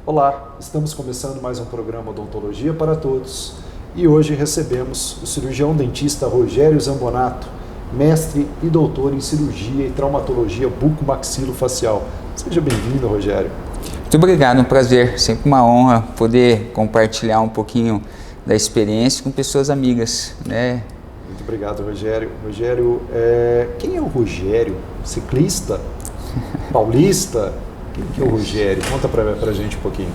Olá, estamos começando mais um programa Odontologia para Todos e hoje recebemos o cirurgião dentista Rogério Zambonato, mestre e doutor em cirurgia e traumatologia bucomaxilofacial. Seja bem-vindo, Rogério. Muito obrigado, um prazer, sempre uma honra poder compartilhar um pouquinho da experiência com pessoas amigas, né? Muito obrigado, Rogério. Rogério, quem é o Rogério? Ciclista? Paulista? Quem que é o Rogério? Conta pra gente um pouquinho.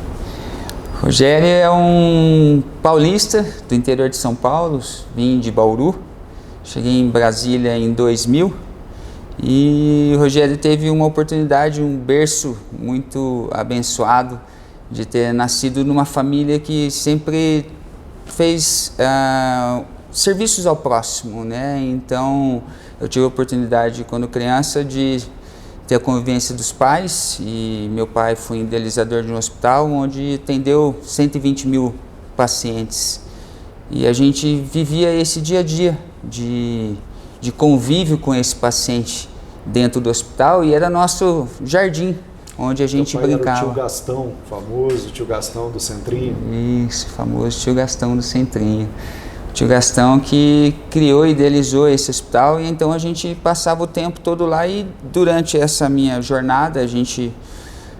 Rogério é um paulista do interior de São Paulo, vim de Bauru, cheguei em Brasília em 2000 e o Rogério teve uma oportunidade, um berço muito abençoado de ter nascido numa família que sempre fez serviços ao próximo, né? Então eu tive a oportunidade quando criança de ter a convivência dos pais e meu pai foi idealizador de um hospital onde atendeu 120 mil pacientes e a gente vivia esse dia a dia de convívio com esse paciente dentro do hospital e era nosso jardim onde a gente brincava. Era o tio Gastão, famoso tio Gastão do Centrinho. Isso, famoso tio Gastão do Centrinho. Tio Gastão que criou e idealizou esse hospital e então a gente passava o tempo todo lá e durante essa minha jornada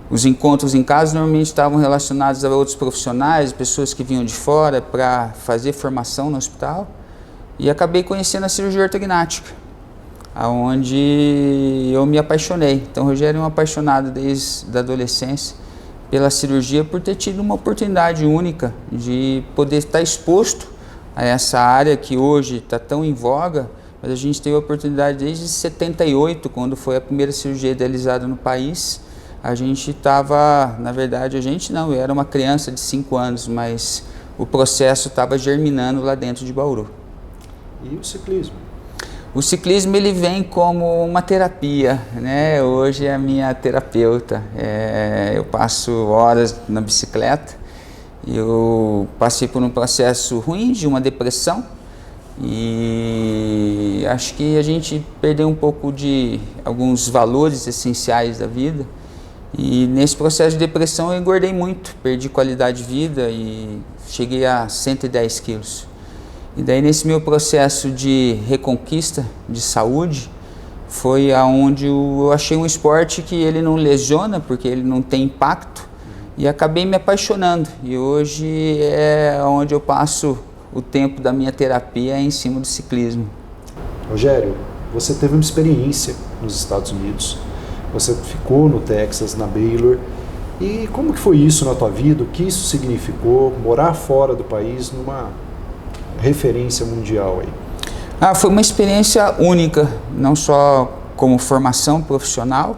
os encontros em casa normalmente estavam relacionados a outros profissionais, pessoas que vinham de fora para fazer formação no hospital e acabei conhecendo a cirurgia ortognática, aonde eu me apaixonei. Então o Rogério é um apaixonado desde a adolescência pela cirurgia por ter tido uma oportunidade única de poder estar exposto a essa área que hoje está tão em voga, mas a gente teve a oportunidade desde 78, quando foi a primeira cirurgia idealizada no país. A gente estava, na verdade, eu era uma criança de 5 anos, mas o processo estava germinando lá dentro de Bauru. E o ciclismo? O ciclismo ele vem como uma terapia, né? Hoje é a minha terapeuta. Eu passo horas na bicicleta. Eu passei por um processo ruim de uma depressão e acho que a gente perdeu um pouco de alguns valores essenciais da vida e nesse processo de depressão eu engordei muito, perdi qualidade de vida e cheguei a 110 quilos. E daí nesse meu processo de reconquista de saúde foi aonde eu achei um esporte que ele não lesiona porque ele não tem impacto. E acabei me apaixonando e hoje é onde eu passo o tempo da minha terapia em cima do ciclismo. Rogério, você teve uma experiência nos Estados Unidos, você ficou no Texas, na Baylor, e como que foi isso na tua vida? O que isso significou, morar fora do país numa referência mundial aí? Foi uma experiência única, não só como formação profissional,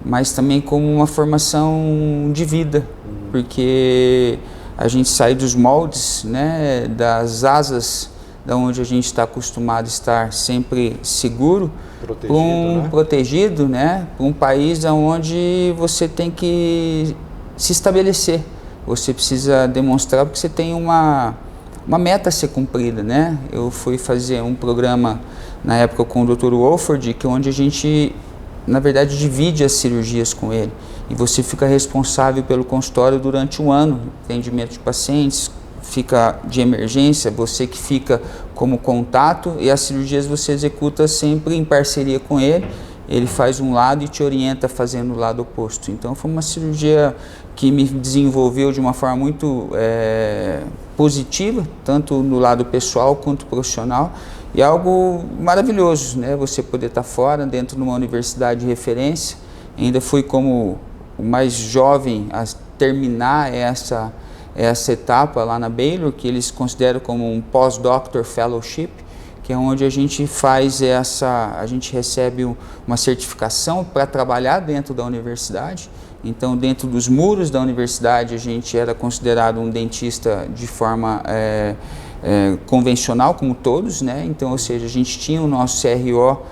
mas também como uma formação de vida, porque a gente sai dos moldes, né, das asas da onde a gente está acostumado a estar sempre seguro, protegido, né, para um país onde você tem que se estabelecer, você precisa demonstrar porque você tem uma meta a ser cumprida, né? Eu fui fazer um programa na época com o Dr. Wolford, onde a gente na verdade divide as cirurgias com ele e você fica responsável pelo consultório durante um ano, atendimento de pacientes, fica de emergência, você que fica como contato e as cirurgias você executa sempre em parceria com ele, ele faz um lado e te orienta fazendo o lado oposto. Então foi uma cirurgia que me desenvolveu de uma forma muito positiva, tanto no lado pessoal quanto profissional. E algo maravilhoso, né? Você poder estar fora, dentro de uma universidade de referência. Ainda fui como o mais jovem a terminar essa etapa lá na Baylor, que eles consideram como um Postdoctor Fellowship, que é onde a gente faz a gente recebe uma certificação para trabalhar dentro da universidade. Então, dentro dos muros da universidade, a gente era considerado um dentista de forma convencional, como todos, né? Então, ou seja, a gente tinha o nosso CRO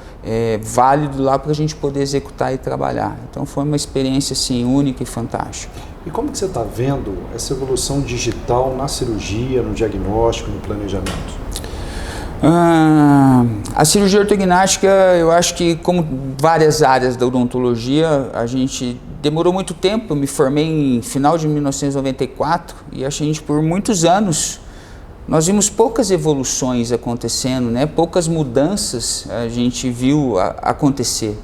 válido lá para a gente poder executar e trabalhar. Então, foi uma experiência assim, única e fantástica. E como que você está vendo essa evolução digital na cirurgia, no diagnóstico, no planejamento? A cirurgia ortognática, eu acho que, como várias áreas da odontologia, a gente demorou muito tempo. Eu me formei em final de 1994 e a gente, por muitos anos, nós vimos poucas evoluções acontecendo, né? Poucas mudanças a gente viu acontecer.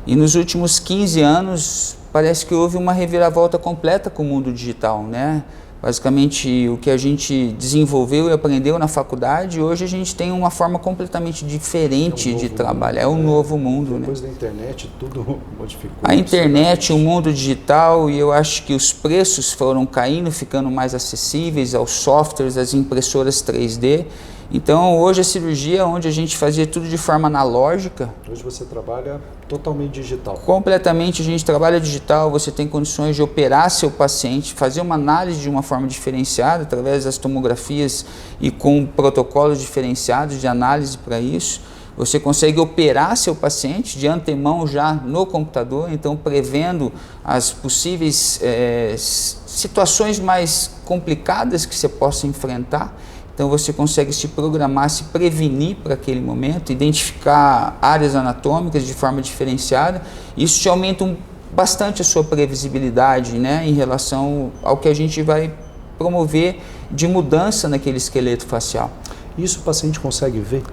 E nos últimos 15 anos, parece que houve uma reviravolta completa com o mundo digital, né? Basicamente, o que a gente desenvolveu e aprendeu na faculdade, hoje a gente tem uma forma completamente diferente de trabalhar. É um novo mundo. Depois né? da internet, tudo modificou. A internet, o mundo digital, e eu acho que os preços foram caindo, ficando mais acessíveis aos softwares, às impressoras 3D. Então, hoje a cirurgia, onde a gente fazia tudo de forma analógica. Hoje você trabalha totalmente digital. Completamente, a gente trabalha digital, você tem condições de operar seu paciente, fazer uma análise de uma forma diferenciada, através das tomografias e com protocolos diferenciados de análise para isso. Você consegue operar seu paciente de antemão já no computador, então prevendo as possíveis situações mais complicadas que você possa enfrentar. Então você consegue se programar, se prevenir para aquele momento, identificar áreas anatômicas de forma diferenciada. Isso te aumenta bastante a sua previsibilidade, né, em relação ao que a gente vai promover de mudança naquele esqueleto facial. Isso o paciente consegue ver?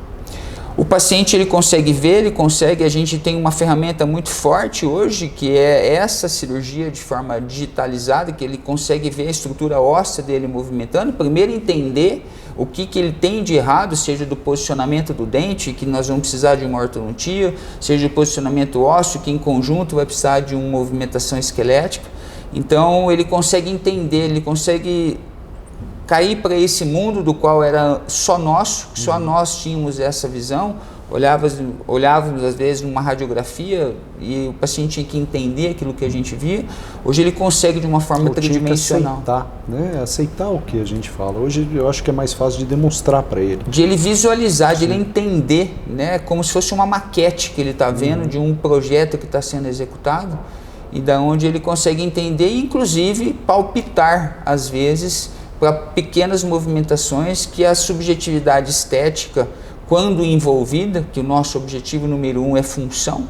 O paciente ele consegue ver, a gente tem uma ferramenta muito forte hoje, que é essa cirurgia de forma digitalizada, que ele consegue ver a estrutura óssea dele movimentando, primeiro entender o que ele tem de errado, seja do posicionamento do dente, que nós vamos precisar de uma ortodontia, seja do posicionamento ósseo, que em conjunto vai precisar de uma movimentação esquelética. Então ele consegue entender, ele consegue cair para esse mundo do qual era só nosso, que só nós tínhamos essa visão. Olhávamos às vezes numa radiografia e o paciente tinha que entender aquilo que a gente via. Hoje ele consegue de uma forma tridimensional. Aceitar o que a gente fala. Hoje eu acho que é mais fácil de demonstrar para ele. De ele visualizar, de ele entender, né? Como se fosse uma maquete que ele está vendo de um projeto que está sendo executado, e da onde ele consegue entender e inclusive palpitar às vezes para pequenas movimentações que a subjetividade estética, quando envolvida, que o nosso objetivo número 1 é função,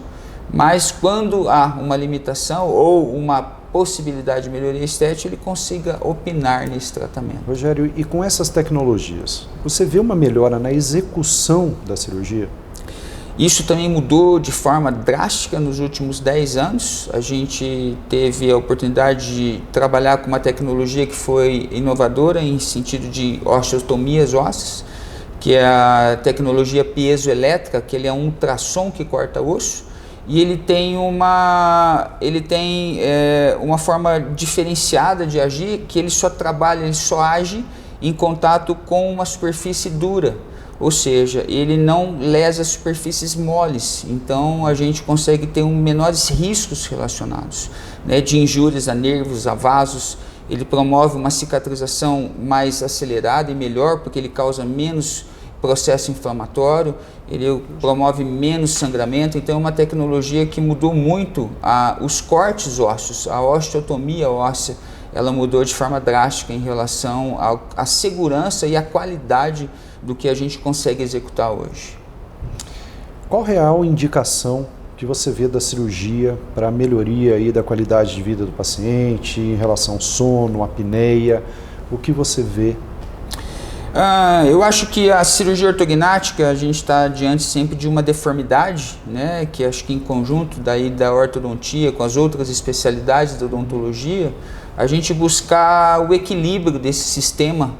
mas quando há uma limitação ou uma possibilidade de melhoria estética, ele consiga opinar nesse tratamento. Rogério, e com essas tecnologias, você vê uma melhora na execução da cirurgia? Isso também mudou de forma drástica nos últimos 10 anos. A gente teve a oportunidade de trabalhar com uma tecnologia que foi inovadora em sentido de osteotomias ósseas, que é a tecnologia piezoelétrica, que ele é um ultrassom que corta osso, e ele tem uma forma diferenciada de agir, que ele só age em contato com uma superfície dura. Ou seja, ele não lesa superfícies moles, então a gente consegue ter menores riscos relacionados, né, de injúrias a nervos, a vasos. Ele promove uma cicatrização mais acelerada e melhor, porque ele causa menos processo inflamatório, ele promove menos sangramento. Então é uma tecnologia que mudou muito os cortes ósseos, a osteotomia óssea, ela mudou de forma drástica em relação à segurança e à qualidade do que a gente consegue executar hoje. Qual real indicação que você vê da cirurgia para a melhoria aí da qualidade de vida do paciente, em relação ao sono, apneia? O que você vê? Eu acho que a cirurgia ortognática, a gente está diante sempre de uma deformidade, né, que acho que em conjunto daí da ortodontia com as outras especialidades da odontologia, a gente buscar o equilíbrio desse sistema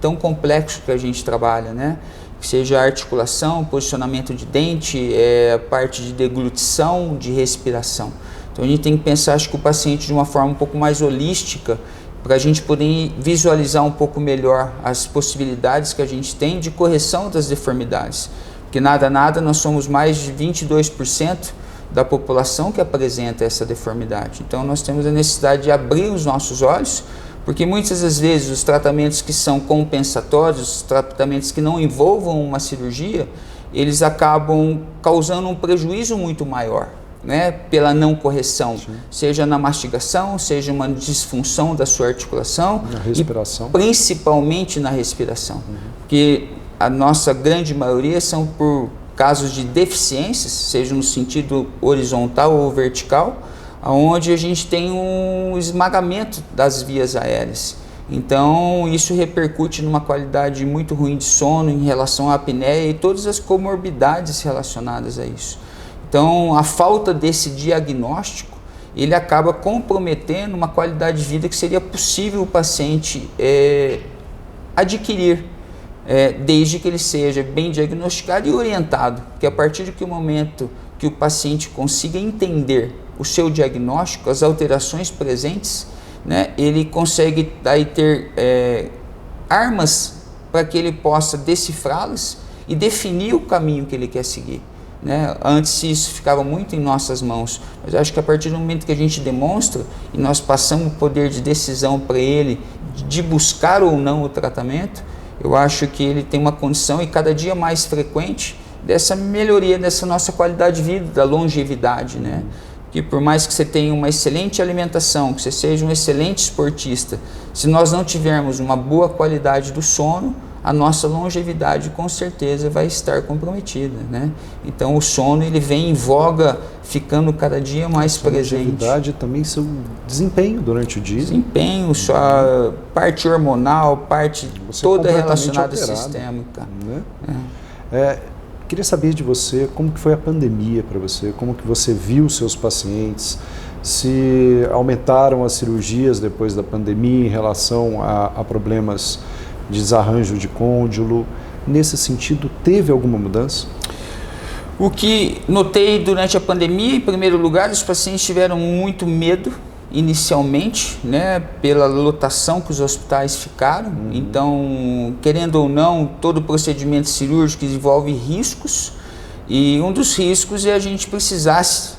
tão complexo que a gente trabalha, né? Que seja a articulação, posicionamento de dente, a parte de deglutição, de respiração. Então a gente tem que pensar, acho que o paciente de uma forma um pouco mais holística, para a gente poder visualizar um pouco melhor as possibilidades que a gente tem de correção das deformidades. Porque nada, nós somos mais de 22% da população que apresenta essa deformidade. Então nós temos a necessidade de abrir os nossos olhos, porque muitas das vezes os tratamentos que são compensatórios, os tratamentos que não envolvam uma cirurgia, eles acabam causando um prejuízo muito maior, né, pela não correção, sim, seja na mastigação, seja uma disfunção da sua articulação, na respiração, e principalmente na respiração, porque a nossa grande maioria são por casos de deficiências, seja no sentido horizontal ou vertical, onde a gente tem um esmagamento das vias aéreas. Então, isso repercute numa qualidade muito ruim de sono em relação à apneia e todas as comorbidades relacionadas a isso. Então, a falta desse diagnóstico, ele acaba comprometendo uma qualidade de vida que seria possível o paciente adquirir, desde que ele seja bem diagnosticado e orientado, porque a partir do momento que o paciente consiga entender o seu diagnóstico, as alterações presentes, né, ele consegue daí ter armas para que ele possa decifrá-las e definir o caminho que ele quer seguir. Né? Antes isso ficava muito em nossas mãos, mas eu acho que a partir do momento que a gente demonstra e nós passamos o poder de decisão para ele de buscar ou não o tratamento, eu acho que ele tem uma condição e cada dia mais frequente dessa melhoria dessa nossa qualidade de vida, da longevidade, né? Que por mais que você tenha uma excelente alimentação, que você seja um excelente esportista, se nós não tivermos uma boa qualidade do sono, a nossa longevidade com certeza vai estar comprometida, né? Então o sono ele vem em voga, ficando cada dia mais presente. Longevidade também seu desempenho durante o dia. Desempenho, sua parte hormonal, parte você toda é relacionada ao alterado, sistema. Né? Queria saber de você como que foi a pandemia para você, como que você viu os seus pacientes, se aumentaram as cirurgias depois da pandemia em relação a problemas de desarranjo de côndilo. Nesse sentido, teve alguma mudança? O que notei durante a pandemia, em primeiro lugar, os pacientes tiveram muito medo inicialmente, né, pela lotação que os hospitais ficaram. Então, querendo ou não, todo procedimento cirúrgico envolve riscos, e um dos riscos é a gente precisasse,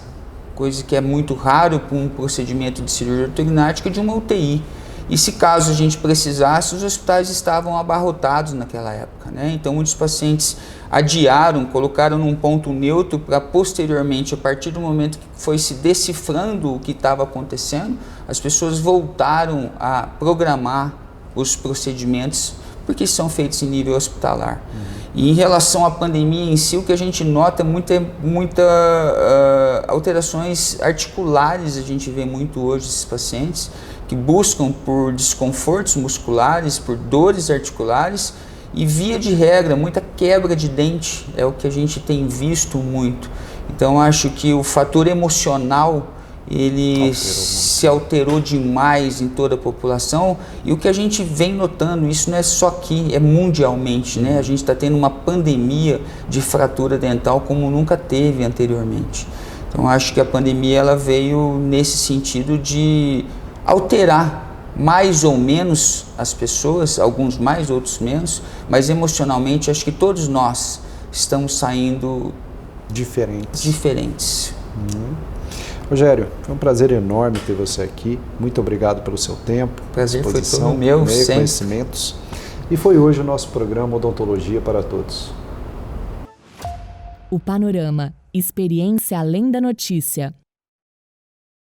coisa que é muito raro para um procedimento de cirurgia ortognática, de uma UTI. E se caso a gente precisasse, os hospitais estavam abarrotados naquela época, né? Então muitos pacientes adiaram, colocaram num ponto neutro para posteriormente, a partir do momento que foi se decifrando o que estava acontecendo, as pessoas voltaram a programar os procedimentos porque são feitos em nível hospitalar. E em relação à pandemia em si, o que a gente nota muita alterações articulares, a gente vê muito hoje esses pacientes que buscam por desconfortos musculares, por dores articulares e, via de regra, muita quebra de dente é o que a gente tem visto muito. Então acho que o fator emocional ele se alterou demais em toda a população, e o que a gente vem notando, isso não é só aqui, é mundialmente, né? A gente está tendo uma pandemia de fratura dental como nunca teve anteriormente. Então acho que a pandemia ela veio nesse sentido de alterar mais ou menos as pessoas, alguns mais, outros menos, mas emocionalmente acho que todos nós estamos saindo diferentes. Rogério, foi um prazer enorme ter você aqui. Muito obrigado pelo seu tempo, prazer foi todo meu, sempre. Conhecimentos. E foi hoje o nosso programa Odontologia para Todos. O Panorama, experiência além da notícia.